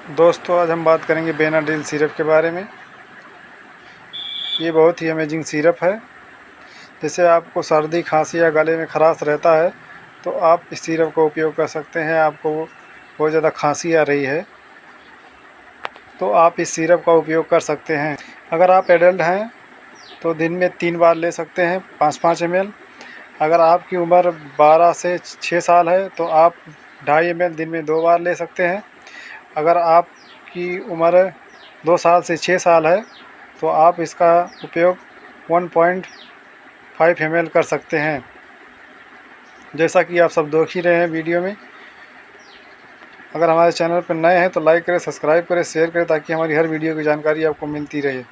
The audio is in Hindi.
दोस्तों आज हम बात करेंगे बेनाड्रिल सिरप के बारे में। ये बहुत ही अमेजिंग सिरप है। जैसे आपको सर्दी खांसी या गले में खराश रहता है तो आप इस सिरप का उपयोग कर सकते हैं। आपको बहुत ज़्यादा खांसी आ रही है तो आप इस सिरप का उपयोग कर सकते हैं। अगर आप एडल्ट हैं तो दिन में 3 बार ले सकते हैं 5-5 ml। अगर आपकी उम्र 12 से 6 साल है तो आप 2.5 ml दिन में 2 बार ले सकते हैं। अगर आपकी उम्र 2 साल से 6 साल है तो आप इसका उपयोग 1.5 ml कर सकते हैं। जैसा कि आप सब देख ही रहे हैं वीडियो में। अगर हमारे चैनल पर नए हैं तो लाइक करें, सब्सक्राइब करें, शेयर करें ताकि हमारी हर वीडियो की जानकारी आपको मिलती रहे।